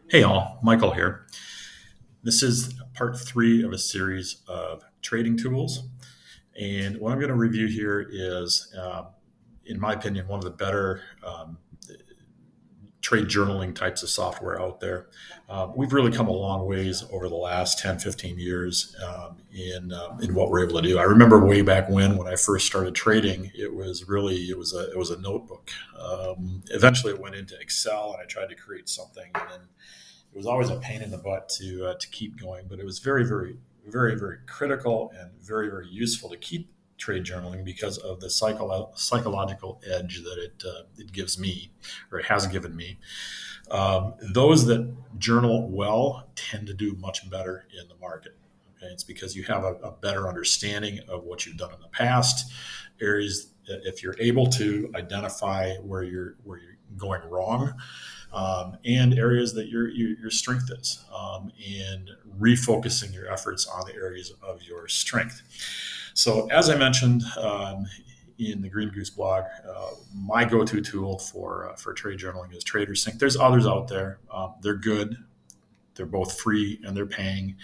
Hey all, Michael here. This is part three of a series of trading tools. And what I'm going to review here is, in my opinion, one of the better trade journaling types of software out there. We've really come a long ways over the last 10, 15 years in what we're able to do. I remember way back when I first started trading, it was a notebook. Eventually, it went into Excel, and I tried to create something, and then it was always a pain in the butt to keep going. But it was very critical and very useful to keep trade journaling because of the psychological edge that it gives me, or it has given me. Those that journal well tend to do much better in the market. Okay? It's because you have a better understanding of what you've done in the past. Areas, if you're able to identify where you're going wrong, and areas that your strength is, and refocusing your efforts on the areas of your strength. So, as I mentioned in the Green Goose blog, my go-to tool for trade journaling is TraderSync. There's others out there. They're good. They're both free and they're paying.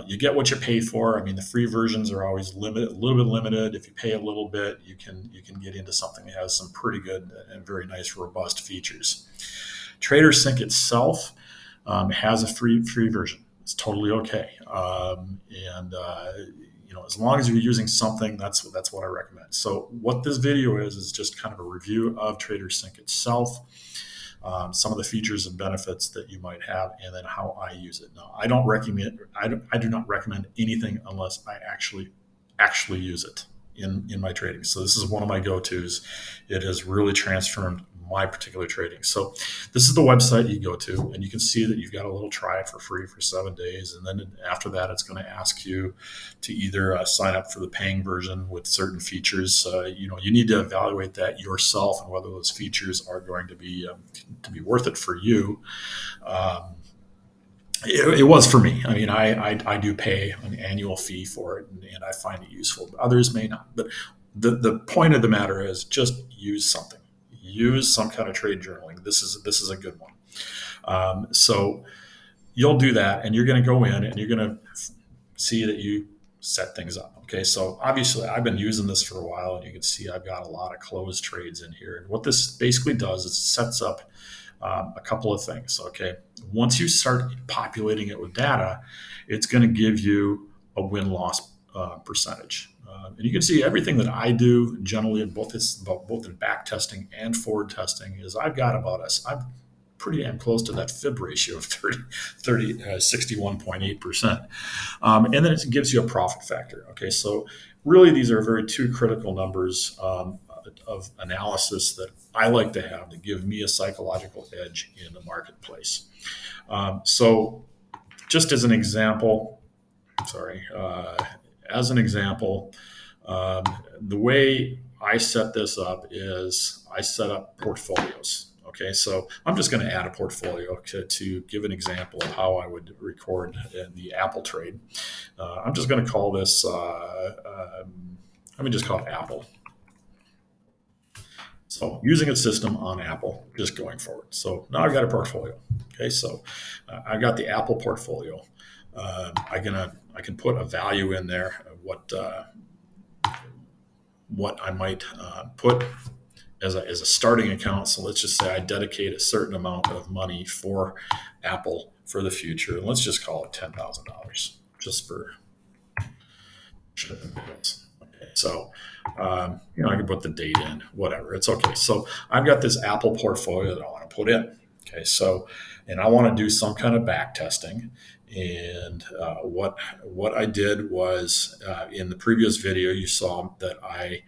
You get what you pay for. I mean, the free versions are always limited, a little bit limited. If you pay a little bit, you can get into something that has some pretty good and very nice, robust features. TraderSync itself has a free version. It's totally okay, and as long as you're using something, that's what I recommend. So what this video is just kind of a review of TraderSync itself, some of the features and benefits that you might have, and then how I use it. Now, I do not recommend anything unless I actually use it in my trading. So this is one of my go-tos. It has really transformed my particular trading. So this is the website you go to, and you can see that you've got a little try it for free for 7 days. And then after that, it's going to ask you to either sign up for the paying version with certain features. You need to evaluate that yourself and whether those features are going to be worth it for you. It was for me. I mean, I do pay an annual fee for it, and I find it useful. Others may not. But the point of the matter is just use something. Use some kind of trade journaling. This is a good one. So you'll do that, and you're going to go in and you're going to see that you set things up. Okay, so obviously I've been using this for a while, and you can see I've got a lot of closed trades in here. And what this basically does is sets up a couple of things. Okay, once you start populating it with data, it's going to give you a win-loss percentage. And you can see everything that I do generally in both in back testing and forward testing is I'm pretty damn close to that fib ratio of 61.8%. And then it gives you a profit factor. Okay, so really these are very two critical numbers of analysis that I like to have to give me a psychological edge in the marketplace. So just as an example, the way I set this up is I set up portfolios. Okay, so I'm just going to add a portfolio to give an example of how I would record the Apple trade. I'm just going to call this, let me just call it Apple. So using a system on Apple, just going forward. So now I've got a portfolio. Okay, so I've got the Apple portfolio. I can put a value in there of what I might put as a starting account. So let's just say I dedicate a certain amount of money for Apple for the future, and let's just call it $10,000 just for shipping bills. Okay, so I can put the date in, whatever. It's okay. So I've got this Apple portfolio that I want to put in. Okay, so and I want to do some kind of back testing. And what I did was in the previous video, you saw that I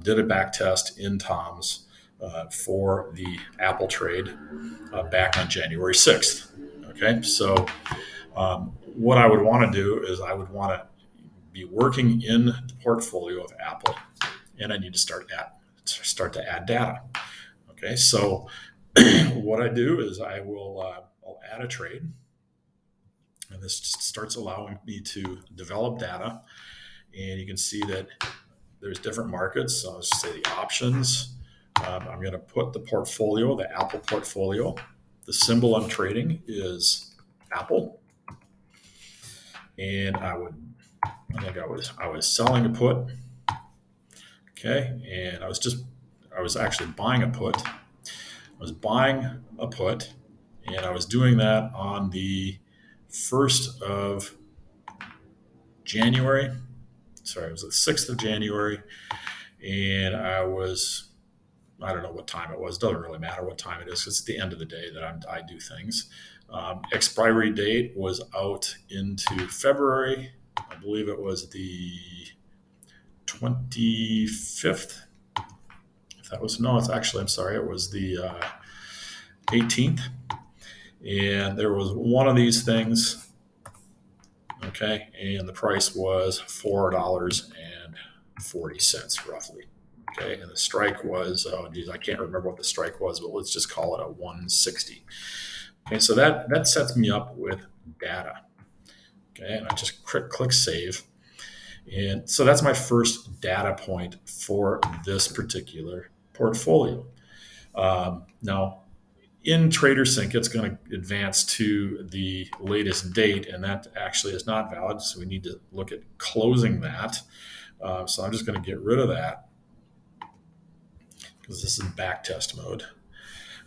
did a back test in Tom's for the Apple trade back on January 6th. Okay, so what I would want to do is I would want to be working in the portfolio of Apple, and I need to start to add data. Okay, so what I do is I'll add a trade. And this starts allowing me to develop data. And you can see that there's different markets. So let's say the options. I'm going to put the portfolio, the Apple portfolio. The symbol I'm trading is Apple, and I was selling a put, okay, and I was actually buying a put. I was buying a put, and I was doing that on the 1st of January. Sorry, it was the 6th of January, and I don't know what time it was. Doesn't really matter what time it is. It's the end of the day that I do things. Expiry date was out into February. I believe it was the 25th. I'm sorry. It was the 18th. And there was one of these things. Okay. And the price was $4.40 roughly. Okay. And the strike was, oh geez, I can't remember what the strike was, but let's just call it a 160. Okay. So that sets me up with data. Okay. And I just click save. And so that's my first data point for this particular portfolio. Now, in TraderSync, it's going to advance to the latest date, and that actually is not valid. So we need to look at closing that. So I'm just going to get rid of that because this is back test mode.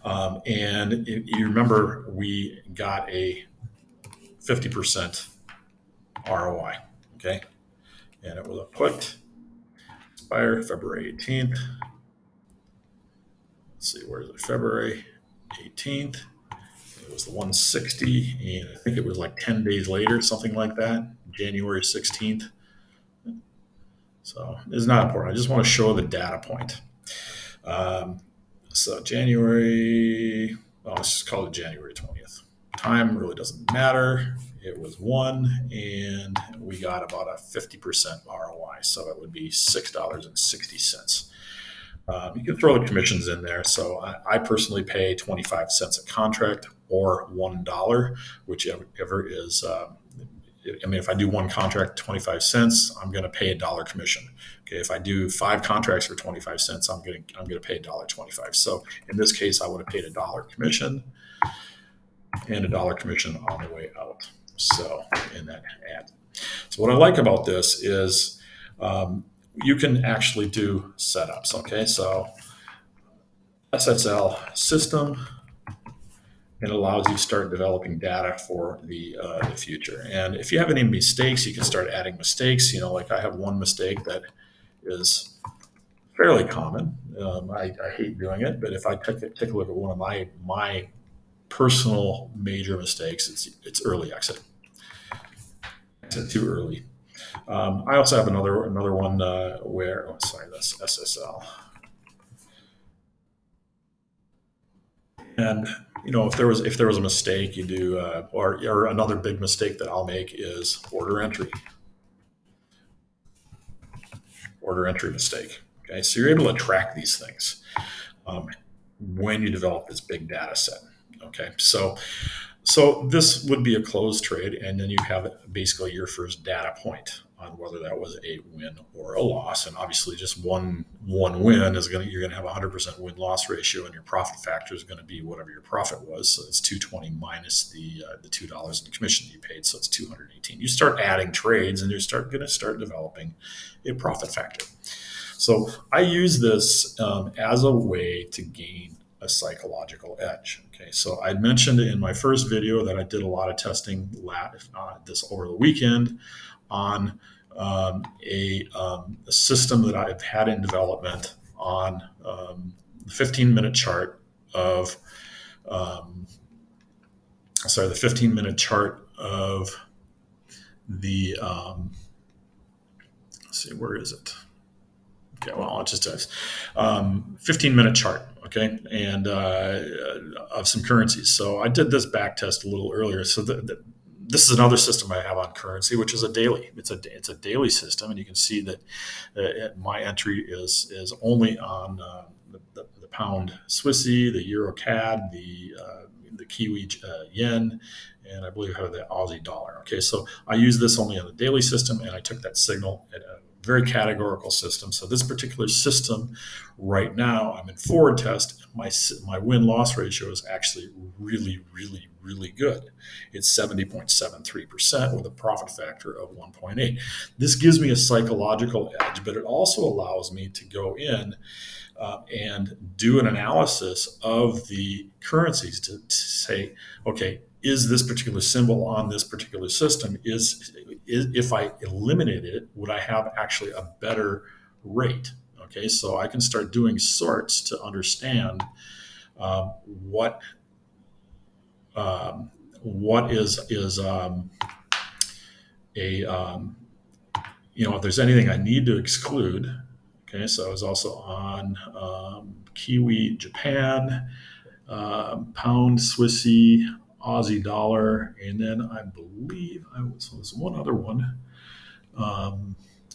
And you remember we got a 50% ROI, okay? And it was a put, expire February 18th. Let's see, where is it? February 18th. It was the 160, and I think it was like 10 days later, something like that, January 16th. So it's not important. I just want to show the data point. So January, well, let's just call it January 20th. Time really doesn't matter. It was 1, and we got about a 50% ROI. So it would be $6.60. You can throw the commissions in there. So I personally pay 25 cents a contract or $1, whichever is. If I do one contract, 25 cents, I'm going to pay $1 commission. Okay, if I do 5 contracts for 25 cents, I'm going to pay $1.25. So in this case, I would have paid $1 commission and $1 commission on the way out. So in that ad. So what I like about this is you can actually do setups. Okay, so SSL system. It allows you to start developing data for the future. And if you have any mistakes, you can start adding mistakes. Like I have one mistake that is fairly common. I hate doing it, but if I take a look at one of my personal major mistakes, it's early exit. Exit too early. I also have another one that's SSL. And if there was a mistake, you do, or another big mistake that I'll make is order entry mistake. Okay, so you're able to track these things when you develop this big data set. Okay, so this would be a closed trade, and then you have basically your first data point on whether that was a win or a loss. And obviously, just one win is you're going to have a 100% win-loss ratio, and your profit factor is going to be whatever your profit was. So it's 220 minus the $2 in commission you paid, so it's 218. You start adding trades, and you're going to start developing a profit factor. So I use this as a way to gain a psychological edge. Okay, so I mentioned in my first video that I did a lot of testing this over the weekend on a system that I've had in development on the 15-minute chart of the 15-minute chart of the let's see, where is it? Okay, well, it just does 15-minute chart. Okay, and of some currencies. So I did this back test a little earlier. So this is another system I have on currency, which is a daily. It's a daily system, and you can see that my entry is only on the pound Swissy, the Euro CAD, the Kiwi yen, and I believe I have the Aussie dollar. Okay, so I use this only on the daily system, and I took that signal at very categorical system. So this particular system right now, I'm in forward test. My win-loss ratio is actually really, really, really good. It's 70.73% with a profit factor of 1.8. This gives me a psychological edge, but it also allows me to go in and do an analysis of the currencies to say, okay, is this particular symbol on this particular system, is if I eliminate it, would I have actually a better rate? Okay, so I can start doing sorts to understand what is a if there's anything I need to exclude. Okay, so I was also on Kiwi, Japan, pound, Swissy, Aussie dollar, and then I believe was one other one.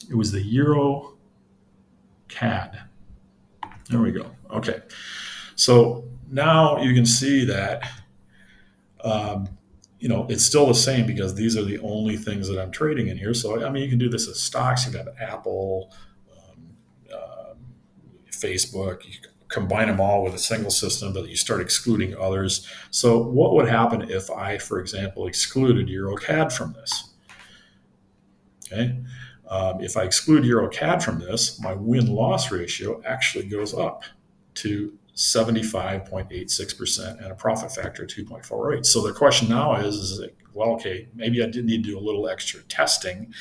It was the Euro CAD. There we go. Okay, so now you can see that it's still the same because these are the only things that I'm trading in here. So I mean, you can do this as stocks. You have Apple, Facebook. You combine them all with a single system, but you start excluding others. So what would happen if I, for example, excluded EuroCAD from this? Okay. If I exclude EuroCAD from this, my win-loss ratio actually goes up to 75.86% and a profit factor of 2.48. So the question now is well, okay, maybe I did need to do a little extra testing.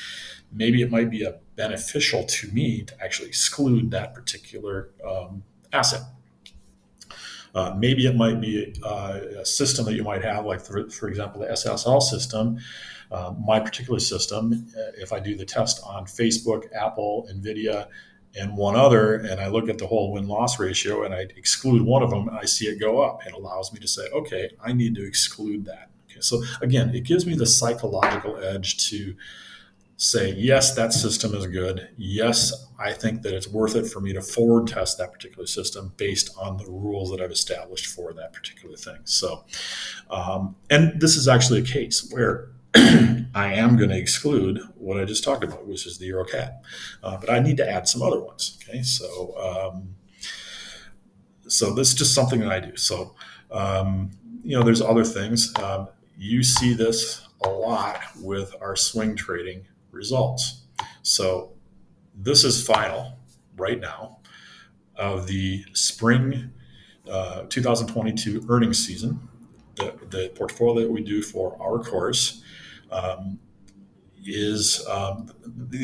Maybe it might be beneficial to me to actually exclude that particular asset. Maybe it might be a system that you might have, like for example, the SSL system. My particular system, if I do the test on Facebook, Apple, NVIDIA, and one other, and I look at the whole win-loss ratio and I exclude one of them, I see it go up. It allows me to say, okay, I need to exclude that. Okay, so again, it gives me the psychological edge to say, yes, that system is good. Yes, I think that it's worth it for me to forward test that particular system based on the rules that I've established for that particular thing. So, and this is actually a case where I am going to exclude what I just talked about, which is the EuroCAD. But I need to add some other ones. Okay, so this is just something that I do. So there's other things. You see this a lot with our swing trading results. So this is final right now of the spring 2022 earnings season. The portfolio that we do for our course these are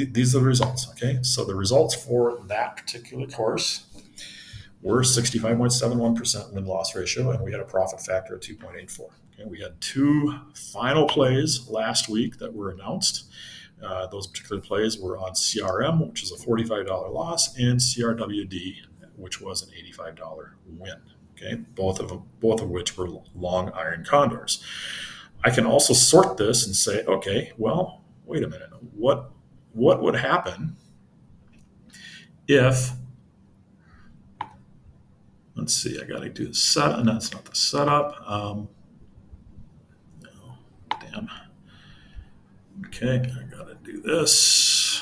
the results. Okay, so the results for that particular course were 65.71% win-loss ratio, and we had a profit factor of 2.84. Okay, we had two final plays last week that were announced. Those particular plays were on CRM, which is a $45 loss, and CRWD, which was an $85 win. Okay, both of which were long iron condors. I can also sort this and say, okay, well, wait a minute. What would happen if, let's see, I got to do the setup. No, that's not the setup. Damn. Okay, I got to do this.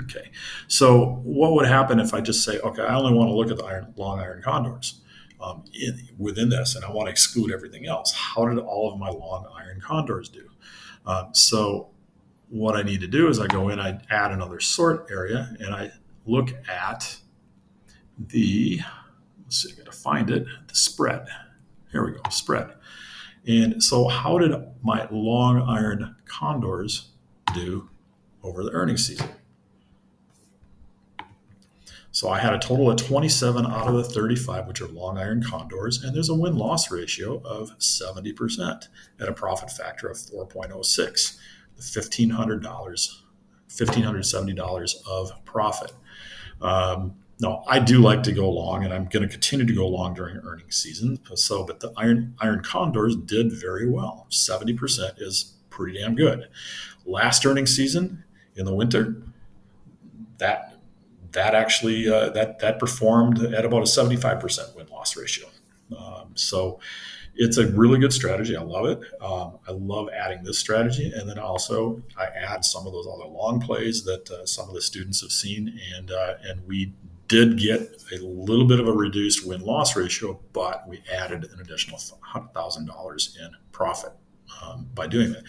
Okay, so what would happen if I just say, okay, I only want to look at the long iron condors within this, and I want to exclude everything else? How did all of my long iron condors do? So what I need to do is I go in, I add another sort area, and I look at let's see, I got to find it, the spread. Here we go, spread. And so how did my long iron condors do over the earnings season? So I had a total of 27 out of the 35, which are long iron condors, and there's a win-loss ratio of 70% at a profit factor of 4.06, $1,570 of profit. No, I do like to go long, and I'm going to continue to go long during earnings season. But the iron condors did very well. 70% is pretty damn good. Last earnings season in the winter, that actually that performed at about a 75% win-loss ratio. So It's a really good strategy. I love it. I love adding this strategy, and then also I add some of those other long plays that some of the students have seen, and we did get a little bit of a reduced win loss ratio, but we added an additional $100,000 in profit by doing that.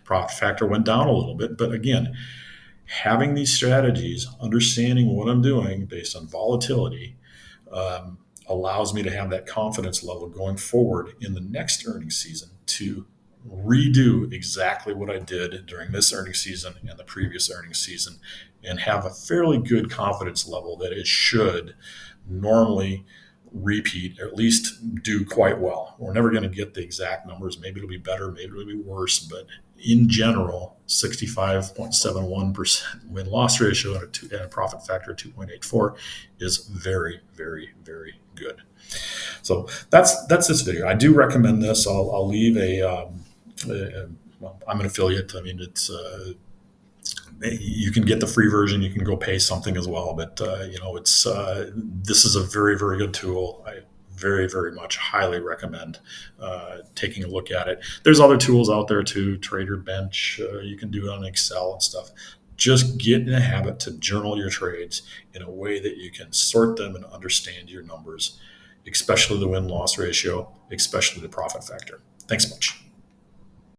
Profit factor went down a little bit, but again, having these strategies, understanding what I'm doing based on volatility, um, allows me to have that confidence level going forward in the next earnings season to redo exactly what I did during this earnings season and the previous earnings season, and have a fairly good confidence level that it should normally repeat, or at least do quite well. We're never going to get the exact numbers. Maybe it'll be better, maybe it'll be worse, but in general, 65.71% win loss ratio and a profit factor of 2.84 is very, very, very good. So that's this video. I do recommend this. I'll leave well, I'm an affiliate. I mean, it's you can get the free version. You can go pay something as well. But it's this is a very, very good tool. I very, very much highly recommend taking a look at it. There's other tools out there too. Trader Bench. You can do it on Excel and stuff. Just get in a habit to journal your trades in a way that you can sort them and understand your numbers, especially the win-loss ratio, especially the profit factor. Thanks much.